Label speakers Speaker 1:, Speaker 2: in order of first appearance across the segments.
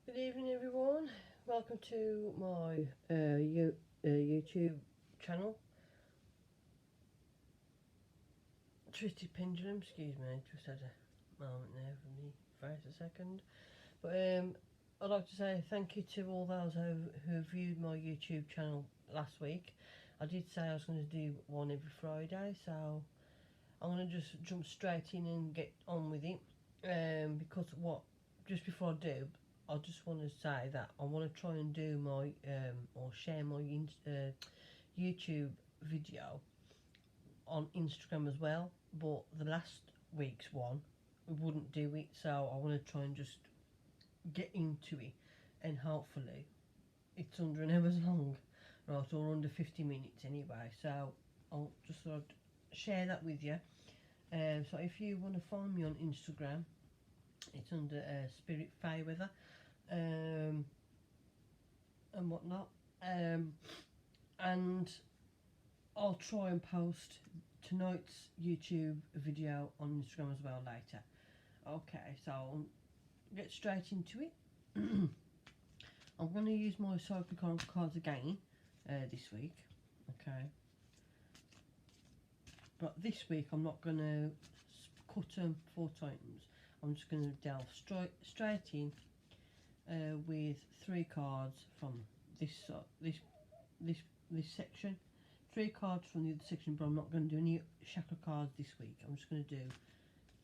Speaker 1: Good evening, everyone. Welcome to my YouTube channel, Twisted Pendulum. Excuse me, just had a moment there from the face a second. But I'd like to say thank you to all those who viewed my YouTube channel last week. I did say I was going to do one every Friday, so I'm going to just jump straight in and get on with it. Because just before I do, I just want to say that I want to try and do my or share my YouTube video on Instagram as well. But the last week's one, we wouldn't do it, so I want to try and just get into it, and hopefully it's under an hour's long, right, or under 50 minutes anyway. So I'll just sort of share that with you. So if you want to find me on Instagram, it's under Spirit Fayweather and whatnot. And I'll try and post tonight's YouTube video on Instagram as well later. Okay, so I'll get straight into it. I'm going to use my cycle cards again this week. Okay. But this week I'm not going to cut them 4 times. I'm just going to delve straight in with 3 cards from this section, 3 cards from the other section, but I'm not going to do any chakra cards this week. I'm just going to do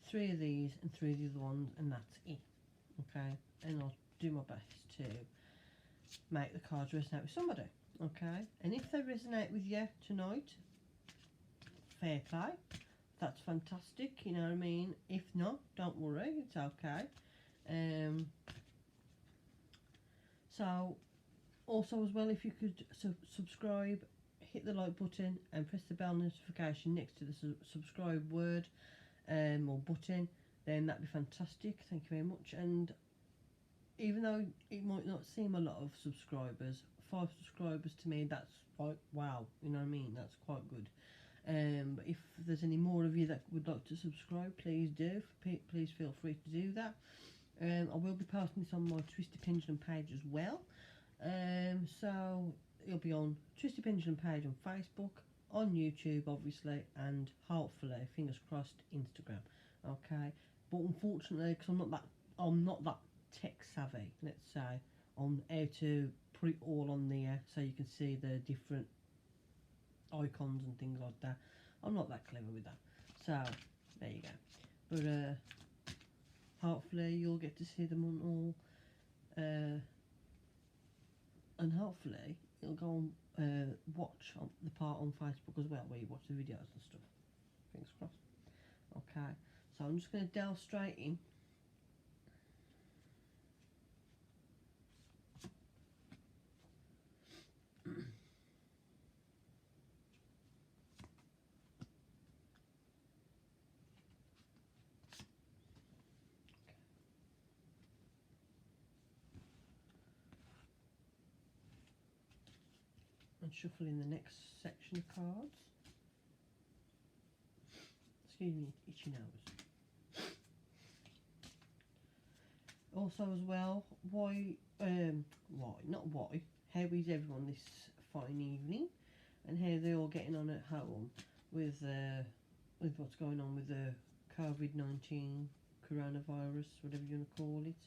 Speaker 1: 3 of these and 3 of the other ones, and that's it. Okay, and I'll do my best to make the cards resonate with somebody. Okay, and if they resonate with you tonight, fair play, that's fantastic, you know what I mean. If not, don't worry, it's okay. So also as well, if you could subscribe, hit the like button and press the bell notification next to the subscribe word or button, then that'd be fantastic. Thank you very much. And even though it might not seem a lot of subscribers, 5 subscribers to me, that's like wow, you know what I mean, that's quite good. But if there's any more of you that would like to subscribe, please do. Please feel free to do that. I will be posting this on my Twisted Pendulum page as well. So it'll be on Twisted Pendulum page on Facebook, on YouTube obviously, and hopefully, fingers crossed, Instagram. Okay, but unfortunately, because I'm not that tech savvy, let's say, on how to put it all on there so you can see the different icons and things like that. I'm not that clever with that, so there you go. But hopefully you'll get to see them on all, and hopefully you'll go and watch on the part on Facebook as well, where you watch the videos and stuff. Fingers crossed. Okay, so I'm just going to delve straight in. And shuffle in the next section of cards. Excuse me, itchy nose. Also as well, how is everyone this fine evening, and how they're all getting on at home with what's going on with the COVID-19 coronavirus, whatever you want to call it.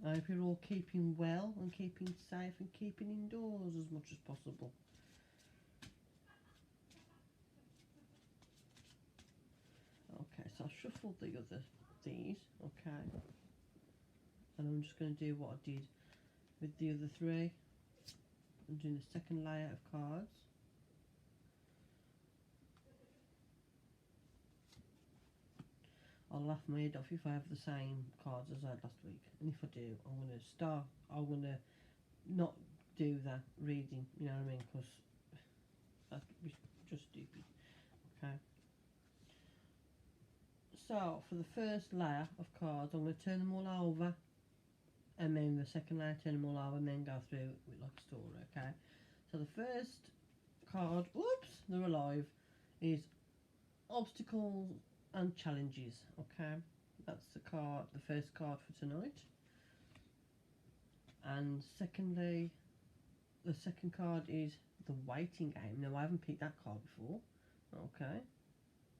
Speaker 1: I hope you're all keeping well and keeping safe and keeping indoors as much as possible. Okay, so I shuffled these, okay. And I'm just going to do what I did with the other 3. I'm doing the second layer of cards. I'll laugh my head off if I have the same cards as I had last week. And if I do, I'm going to not do that reading, you know what I mean, because that would be just stupid. Okay. So, for the first layer of cards, I'm going to turn them all over, and then the second layer, turn them all over, and then go through with like a story, okay? So the first card, whoops, they're alive, is obstacles and challenges, okay? That's the card, the first card for tonight. And secondly, the second card is the waiting game. Now I haven't picked that card before. Okay,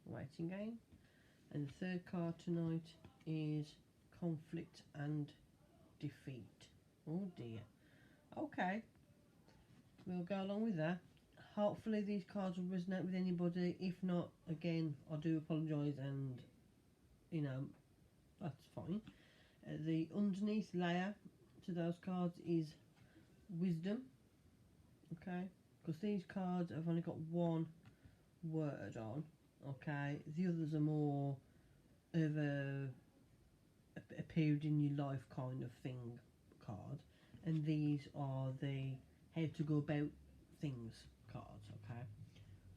Speaker 1: waiting game. And the third card tonight is conflict and defeat. Oh dear. Okay, we'll go along with that. Hopefully these cards will resonate with anybody. If not, again, I do apologise, and you know, that's fine. The underneath layer to those cards is wisdom. Okay, because these cards have only got one word on. Okay, the others are more of a period in your life kind of thing card, and these are the how to go about things cards. Okay,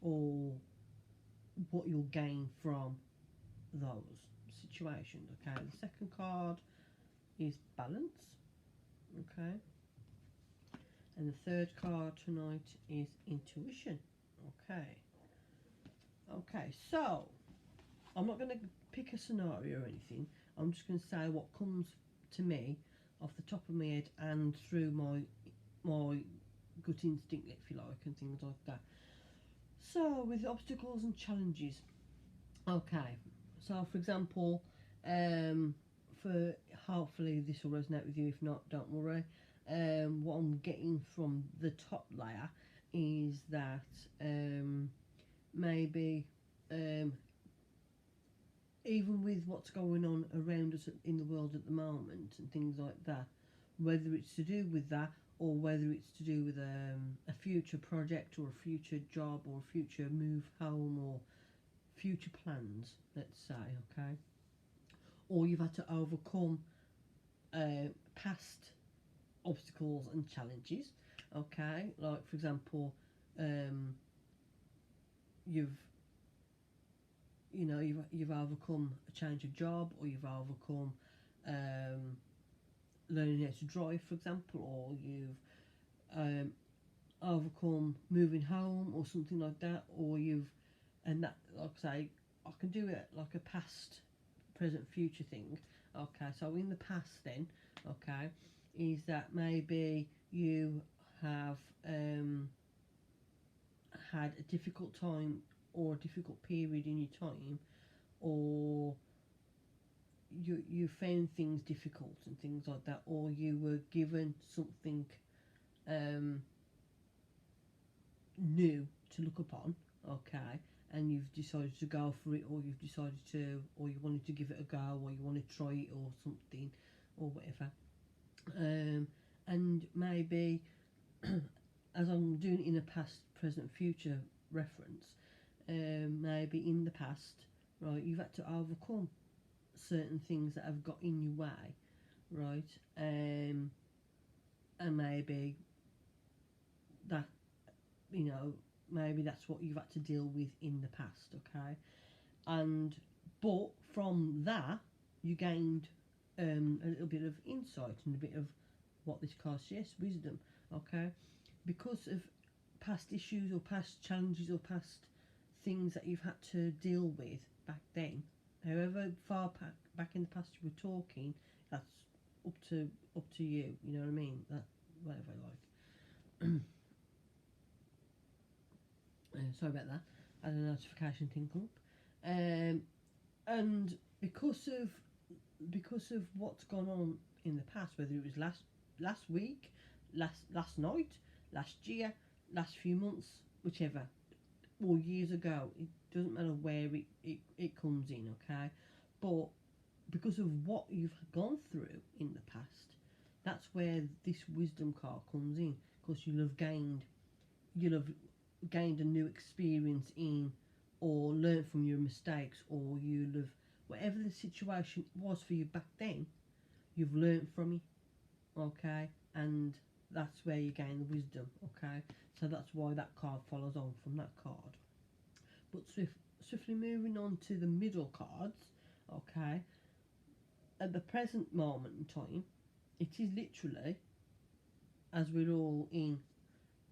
Speaker 1: or what you'll gain from those situations. Okay, the second card is balance. Okay, and the third card tonight is intuition. Okay, so I'm not going to pick a scenario or anything. I'm just going to say what comes to me off the top of my head and through my gut instinct, if you like, and things like that. So with obstacles and challenges, okay, so for example, for hopefully this will resonate with you. If not, don't worry. What I'm getting from the top layer is that maybe even with what's going on around us in the world at the moment and things like that, whether it's to do with that or whether it's to do with a future project or a future job or a future move home or future plans, let's say, okay, or you've had to overcome past obstacles and challenges, okay, like for example, you've overcome a change of job, or you've overcome learning how to drive, for example, or you've overcome moving home or something like that, or and that, like I say, I can do it like a past, present, future thing. Okay, so in the past then, okay, is that maybe you have had a difficult time or a difficult period in your time, or you found things difficult and things like that, or you were given something new to look upon, okay, and you've decided to go for it, or you've decided to, or you wanted to give it a go, or you want to try it or something, or whatever. And maybe as I'm doing it in a past, present, future reference, maybe in the past, right, you've had to overcome certain things that have got in your way, right, and maybe that, maybe that's what you've had to deal with in the past, okay, but from that you gained a little bit of insight and a bit of what this card suggests, wisdom, okay, because of past issues or past challenges or past things that you've had to deal with back then, however far back in the past you were talking, that's up to you, you know what I mean, that whatever, like. Sorry about that, I had a notification thing come up, and because of what's gone on in the past, whether it was last week, last night, last year, last few months, whichever, or years ago, it doesn't matter where it comes in, okay, but because of what you've gone through in the past, that's where this wisdom card comes in, because you'll have gained a new experience in, or learnt from your mistakes, or you'll have, whatever the situation was for you back then, you've learnt from it, okay, and that's where you gain the wisdom, okay, so that's why that card follows on from that card. But swiftly moving on to the middle cards, okay, at the present moment in time, it is literally, as we're all in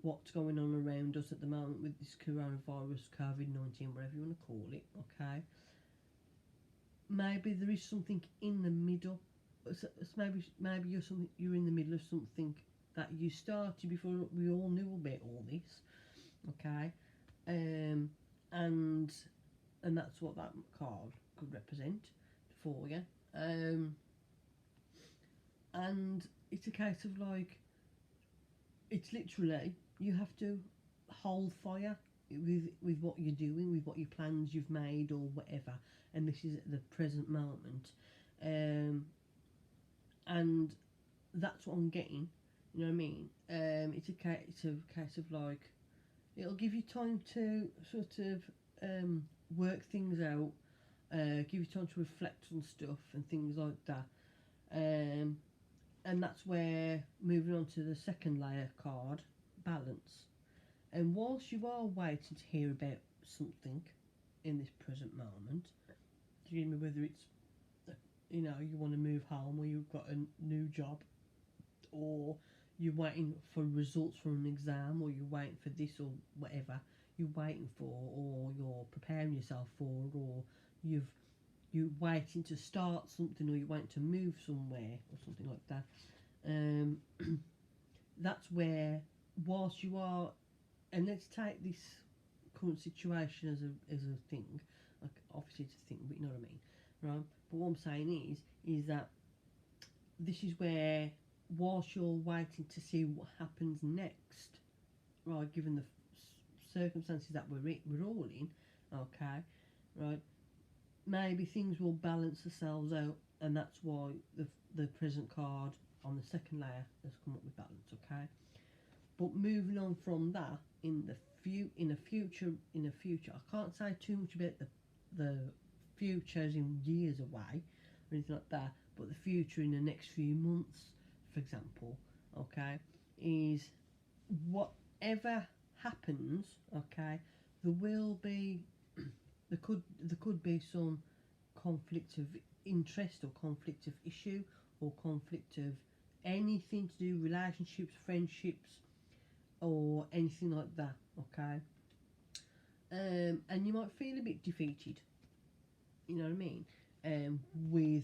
Speaker 1: what's going on around us at the moment with this coronavirus, COVID-19, whatever you want to call it, okay, maybe there is something in the middle. Maybe you're in the middle of something that you started before we all knew about all this. Okay, um, and that's what that card could represent for you. Um, and it's a case of like, it's literally you have to hold fire with what you're doing, with what your plans you've made or whatever. And this is at the present moment, um, and that's what I'm getting. You know what I mean? It's a case of like, it'll give you time to sort of work things out, give you time to reflect on stuff and things like that. Um, and that's where, moving on to the second layer card, balance. And whilst you are waiting to hear about something in this present moment, do you know whether it's, you want to move home, or you've got a new job, or you're waiting for results from an exam, or you're waiting for this or whatever you're waiting for, or you're preparing yourself for, or you're waiting to start something, or you're waiting to move somewhere or something like that. Um, that's where, whilst you are, and let's take this current situation as a thing, like obviously it's a thing, but you know what I mean, right? But what I'm saying is that this is where, whilst you're waiting to see what happens next, right, given the circumstances that we're all in, okay, right, maybe things will balance themselves out, and that's why the present card on the second layer has come up with balance, okay. But moving on from that, in a future, I can't say too much about the future as in years away or anything like that, but the future in the next few months, for example, okay, is whatever happens, okay, there will be there could be some conflict of interest, or conflict of issue, or conflict of anything to do with relationships, friendships, or anything like that, okay. And you might feel a bit defeated, you know what I mean, with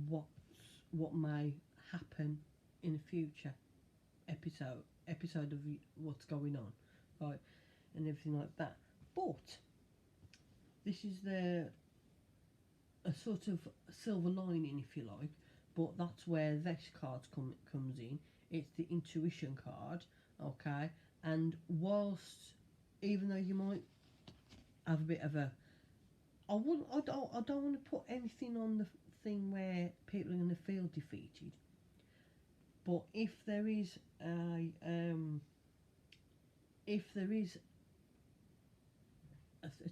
Speaker 1: what may happen in a future episode of what's going on, right, and everything like that. But this is a sort of silver lining, if you like. But that's where this card comes in. It's the intuition card, okay. And whilst, even though you might have a bit of a, I don't want to put anything on the thing where people are going to feel defeated. But if there is a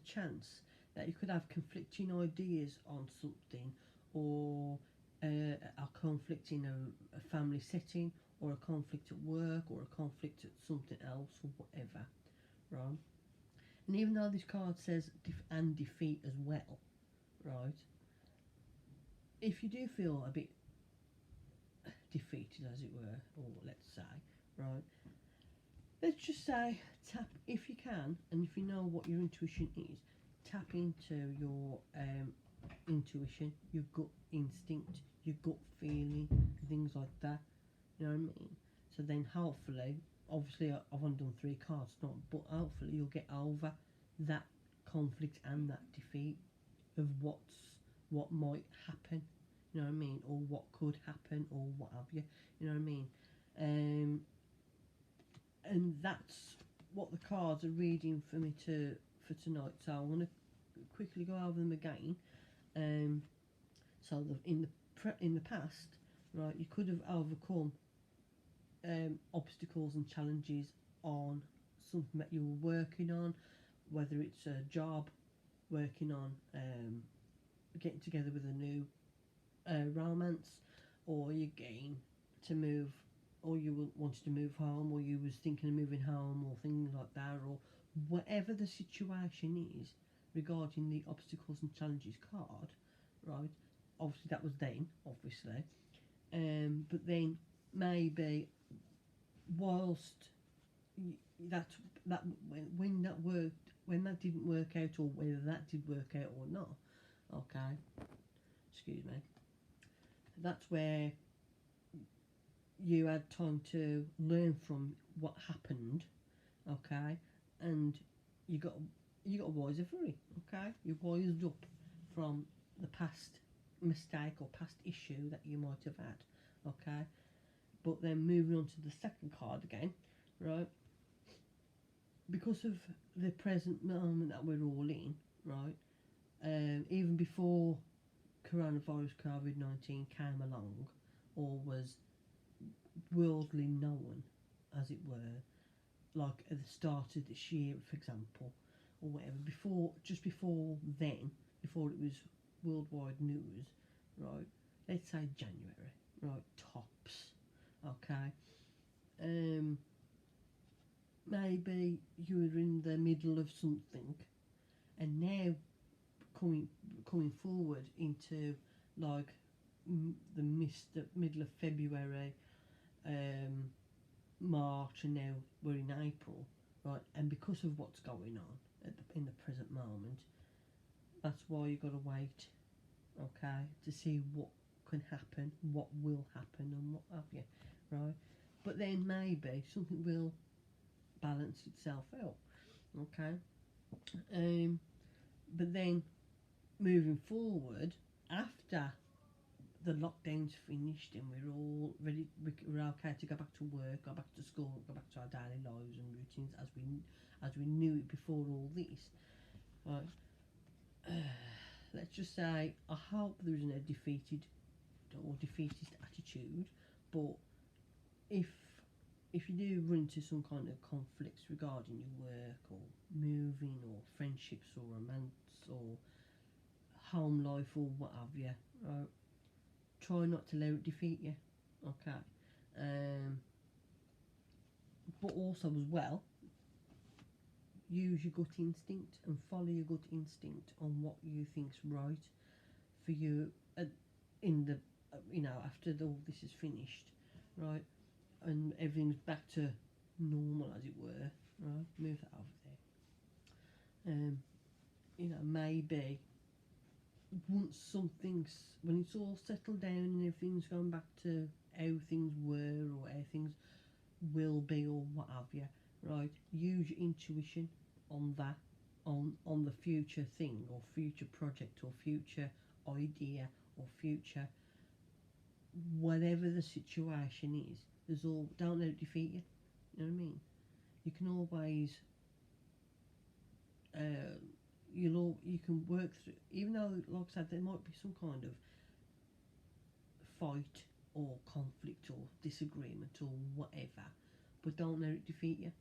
Speaker 1: chance that you could have conflicting ideas on something, or a conflict in a family setting, or a conflict at work, or a conflict at something else, or whatever, right? And even though this card says and defeat as well, right? If you do feel a bit defeated, as it were, or let's say, right? Let's just say, tap, if you can, and if you know what your intuition is, tap into your intuition, your gut instinct, your gut feeling, things like that. You know what I mean? So then, hopefully, obviously, I've only done 3 cards, not, but hopefully you'll get over that conflict and that defeat of what might happen. You know what I mean? Or what could happen, or what have you. You know what I mean? And that's what the cards are reading for me for tonight. So I want to quickly go over them again. So in the past, right, you could have overcome obstacles and challenges on something that you were working on, whether it's a job, working on getting together with a new romance, or you're getting to move, or you wanted to move home, or you was thinking of moving home, or things like that, or whatever the situation is regarding the obstacles and challenges card, right? Obviously that was then, obviously, but then maybe whilst that when that worked, when that didn't work out, or whether that did work out or not, okay, excuse me, that's where you had time to learn from what happened, okay, and you got wiser for it, okay. You wised up from the past mistake or past issue that you might have had, okay. But then moving on to the second card again, right? Because of the present moment that we're all in, right? Even before coronavirus COVID-19 came along, or was worldly known, as it were, like at the start of this year, for example, or whatever. Just before then, before it was worldwide news, right? Let's say January, right? Tops, okay. Maybe you were in the middle of something, and now coming forward into like the middle of February, March, and now we're in April, right? And because of what's going on in the present moment, that's why you've got to wait, okay, to see what can happen, what will happen, and what have you, right? But then maybe something will balance itself out, okay. But then moving forward, after the lockdown's finished and we're all ready, we're okay to go back to work, go back to school, go back to our daily lives and routines as we knew it before all this, right? Let's just say I hope there isn't a defeated or defeatist attitude, but if you do run into some kind of conflicts regarding your work or moving or friendships or romance or home life or what have you, right? Try not to let it defeat you, okay. But also as well, use your gut instinct and follow your gut instinct on what you think's right for you in the after all this is finished, right, and everything's back to normal, as it were, right? Move that over there. Maybe once when it's all settled down and everything's gone back to how things were or how things will be or what have you, right? Use your intuition on that, on the future thing or future project or future idea or future whatever the situation is. Don't let it defeat you. You know what I mean? You can always you can work through, even though, like I said, there might be some kind of fight or conflict or disagreement or whatever, but don't let it defeat you.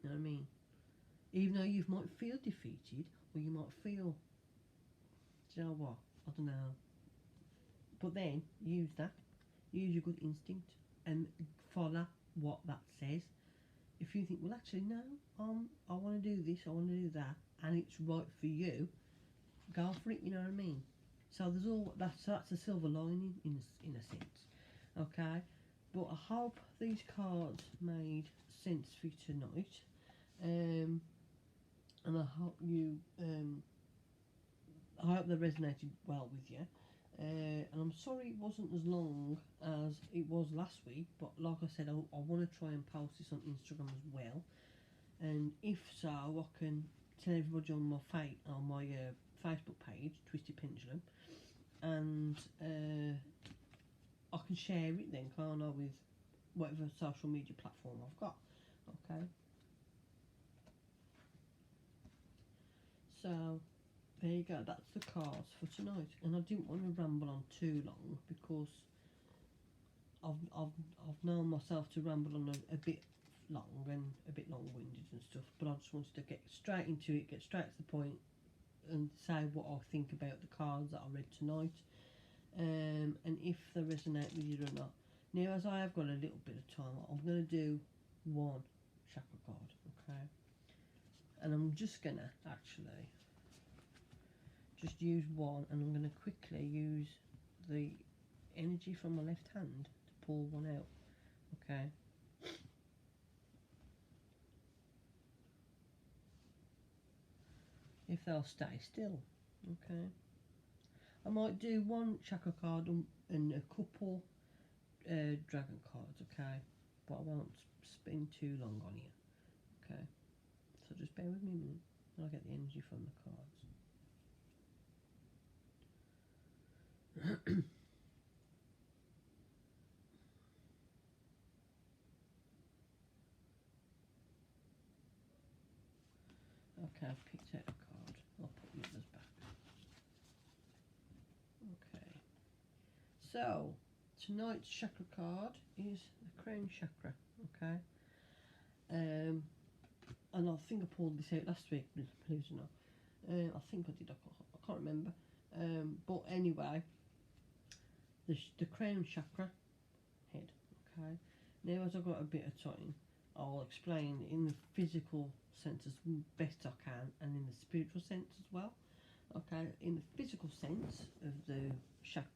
Speaker 1: You know what I mean? Even though you might feel defeated, or you might feel, do you know what, I don't know, but then use your good instinct and follow what that says. If you think, well, actually, no, I want to do this, I want to do that, and it's right for you, go for it. You know what I mean? So that's a silver lining in a sense, okay. But I hope these cards made sense for you tonight, and I hope I hope they resonated well with you. And I'm sorry it wasn't as long as it was last week, but like I said, I want to try and post this on Instagram as well. And if so, I can tell everybody on my Facebook page, Twisted Pendulum, and I can share it then, can't I, with whatever social media platform I've got. Okay. So there you go, that's the cards for tonight. And I didn't want to ramble on too long because I've known myself to ramble on a bit long and a bit long-winded and stuff, but I just wanted to get straight into it, get straight to the point, and say what I think about the cards that I read tonight, and if they resonate with you or not. Now, as I have got a little bit of time, I'm going to do one chakra card, okay? And I'm just going to actually just use one, and I'm going to quickly use the energy from my left hand to pull one out, okay? If they'll stay still, okay? I might do one chakra card and a couple dragon cards, okay? But I won't spend too long on it, okay? So just bear with me a minute and I'll get the energy from the cards. Okay, I've picked out a card. I'll put the others back. Okay. So, tonight's chakra card is the crown chakra, okay? And I think I pulled this out last week, believe it or not. I think I did, I can't remember. But anyway, the crown chakra, head, okay? Now as I've got a bit of time, I'll explain in the physical sense as best I can and in the spiritual sense as well. Okay, in the physical sense of the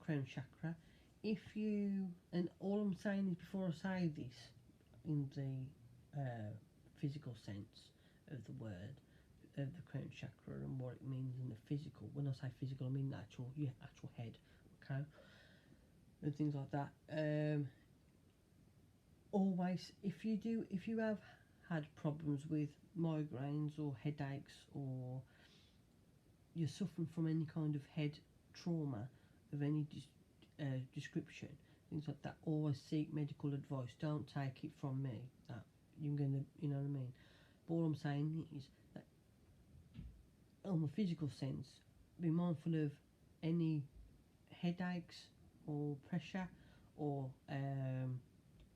Speaker 1: crown chakra, if you, and all I'm saying is before I say this, in the physical sense of the word, of the crown chakra and what it means in the physical. When I say physical, I mean the your actual head, okay, and things like that. Always, if you have had problems with migraines or headaches, or you're suffering from any kind of head trauma of any description, things like that, always seek medical advice. Don't take it from me that you're gonna, you know what I mean. But all I'm saying is that on the physical sense, be mindful of any headaches or pressure or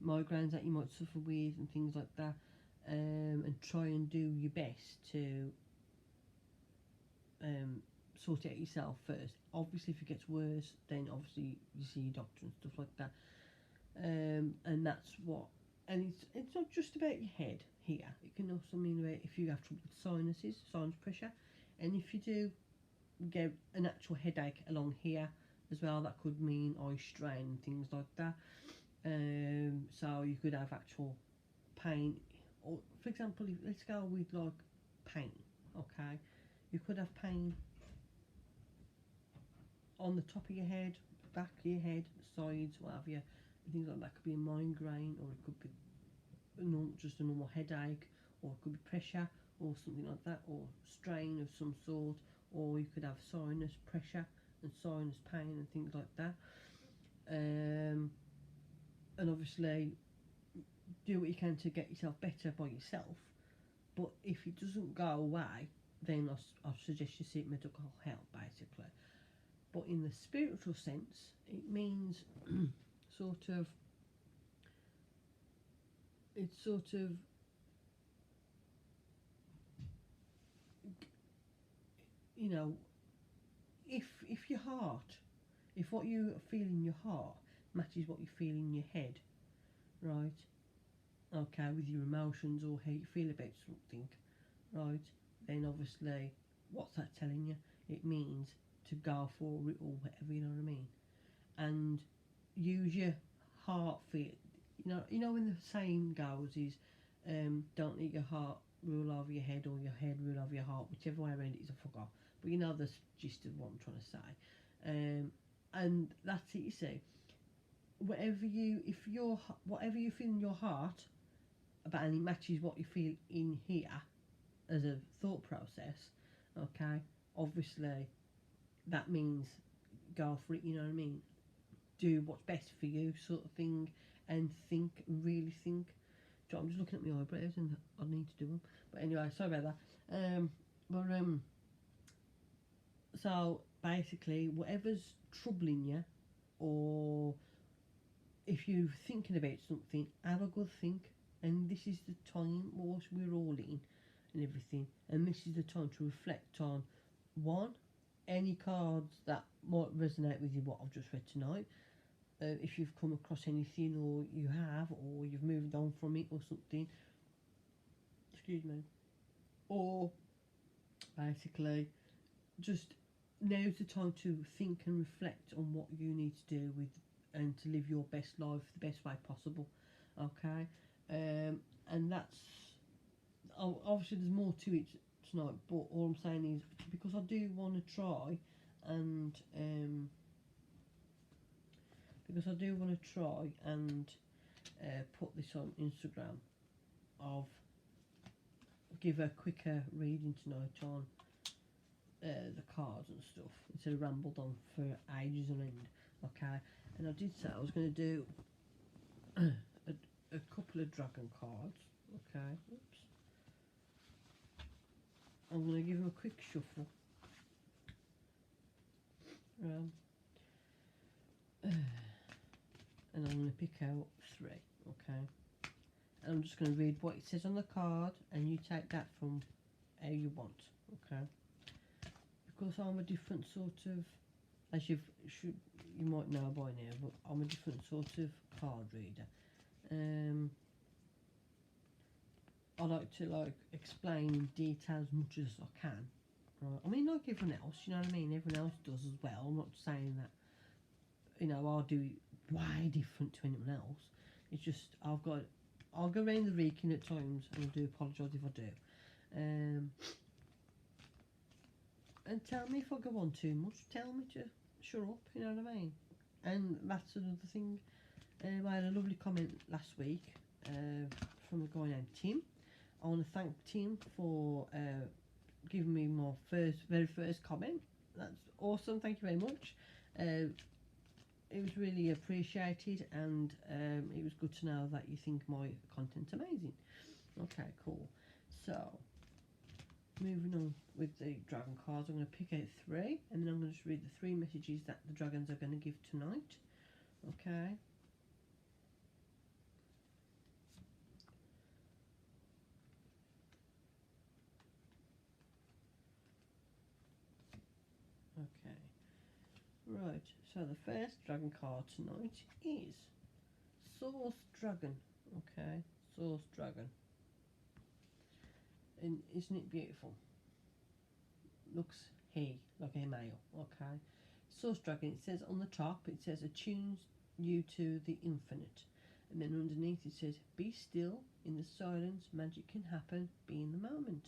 Speaker 1: migraines that you might suffer with and things like that, and try and do your best to sort it out yourself first. Obviously if it gets worse, then obviously you see your doctor and stuff like that, and that's what, and it's not just about your head here, it can also mean about if you have trouble with sinus pressure, and if you do get an actual headache along here as well, that could mean eye strain and things like that. So you could have actual pain, or for example, let's go with like pain, okay, you could have pain on the top of your head, back of your head, sides, what have you, things like that. Could be a migraine, or it could be just a normal headache, or it could be pressure or something like that, or strain of some sort, or you could have sinus pressure and sinus pain and things like that. And obviously do what you can to get yourself better by yourself, but if it doesn't go away, then I suggest you seek medical help, basically. But in the spiritual sense, it means you know, if your heart, if what you feel in your heart matches what you feel in your head, right, okay, with your emotions or how you feel about something, right, then obviously what's that telling you? It means to go for it or whatever, you know what I mean? And use your heart feel. You know when the saying goes is, don't let your heart rule over your head or your head rule over your heart, whichever way around it is, I forgot. But you know the gist of what I'm trying to say. And that's it, you see. Whatever you feel in your heart about, and it matches what you feel in here as a thought process, okay, obviously that means go for it, you know what I mean? Do what's best for you, sort of thing, and think, really think. So I'm just looking at my eyebrows and I need to do them. But anyway, sorry about that. So basically, whatever's troubling you, or if you're thinking about something, have a good think. And this is the time, whilst we're all in and everything, and this is the time to reflect on, one, any cards that might resonate with you, what I've just read tonight. If you've come across anything, or you have, or you've moved on from it or something, excuse me, or basically just now's the time to think and reflect on what you need to do with, and to live your best life the best way possible, okay. And that's, obviously there's more to it tonight, but all I'm saying is, because I do want to try and because I do want to try and put this on Instagram, of give a quicker reading tonight on the cards and stuff, instead of rambled on for ages on end. Okay, and I did say I was going to do a couple of dragon cards. Okay, oops. I'm going to give them a quick shuffle. And I'm going to pick out 3. Okay, and I'm just going to read what it says on the card, and you take that from how you want. Okay, because I'm a different sort of, as you might know by now, but I'm a different sort of card reader. I like to explain in detail as much as I can. Right? I mean, like everyone else, you know what I mean? Everyone else does as well. I'm not saying that, you know, I'll do it way different to anyone else. It's just I'll go around the reeking at times, and I do apologise if I do. And tell me if I go on too much. Tell me to shut up, you know what I mean? And that's another thing. I had a lovely comment last week from a guy named Tim. I want to thank Tim for giving me my very first comment. That's awesome. Thank you very much. It was really appreciated, and it was good to know that you think my content's amazing. Okay, cool. So, moving on with the dragon cards, I'm going to pick out 3, and then I'm going to just read the 3 messages that the dragons are going to give tonight. Okay. Okay. Right, so the first dragon card tonight is Source Dragon. Okay, Source Dragon. And isn't it beautiful? Looks like a male. Okay, Source Dragon, it says on the top, it says attunes you to the infinite, and then underneath it says be still, in the silence magic can happen, be in the moment.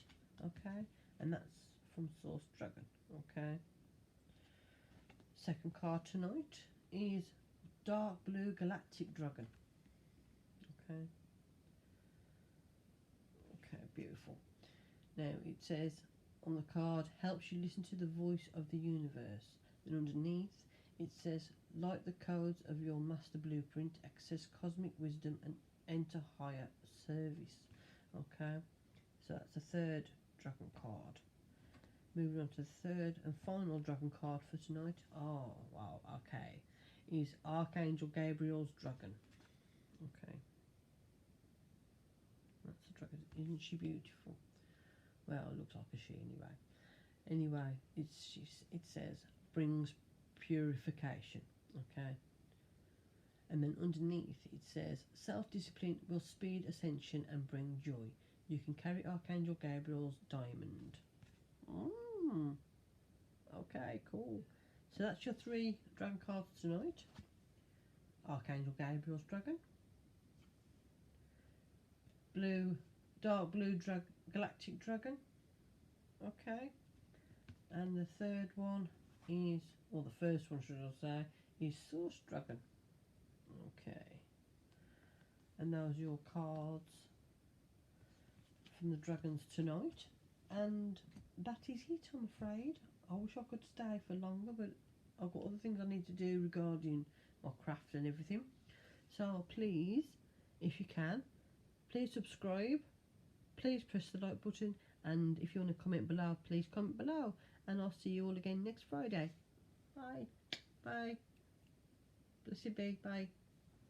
Speaker 1: Okay, and that's from Source Dragon. Okay, second card tonight is Dark Blue Galactic Dragon. Okay, beautiful. Now it says on the card, helps you listen to the voice of the universe. And underneath it says, light the codes of your master blueprint, access cosmic wisdom, and enter higher service. Okay, so that's the third dragon card. Moving on to the third and final dragon card for tonight. Oh wow, okay, is Archangel Gabriel's dragon. Okay, that's the dragon. Isn't she beautiful? Well, it looks like a she anyway. Anyway, it says brings purification. Okay, and then underneath it says self-discipline will speed ascension and bring joy. You can carry Archangel Gabriel's diamond. Okay, cool. So that's your 3 dragon cards tonight. Archangel Gabriel's dragon, dark blue galactic dragon. Okay, and the third one is, or the first one should I say, is Source Dragon. Okay, and those are your cards from the dragons tonight, and that is it, I'm afraid. I wish I could stay for longer, but I've got other things I need to do regarding my craft and everything. So please, if you can, please subscribe, please press the like button, and if you want to comment below, please comment below, and I'll see you all again next Friday. Bye. Bless you be. Bye.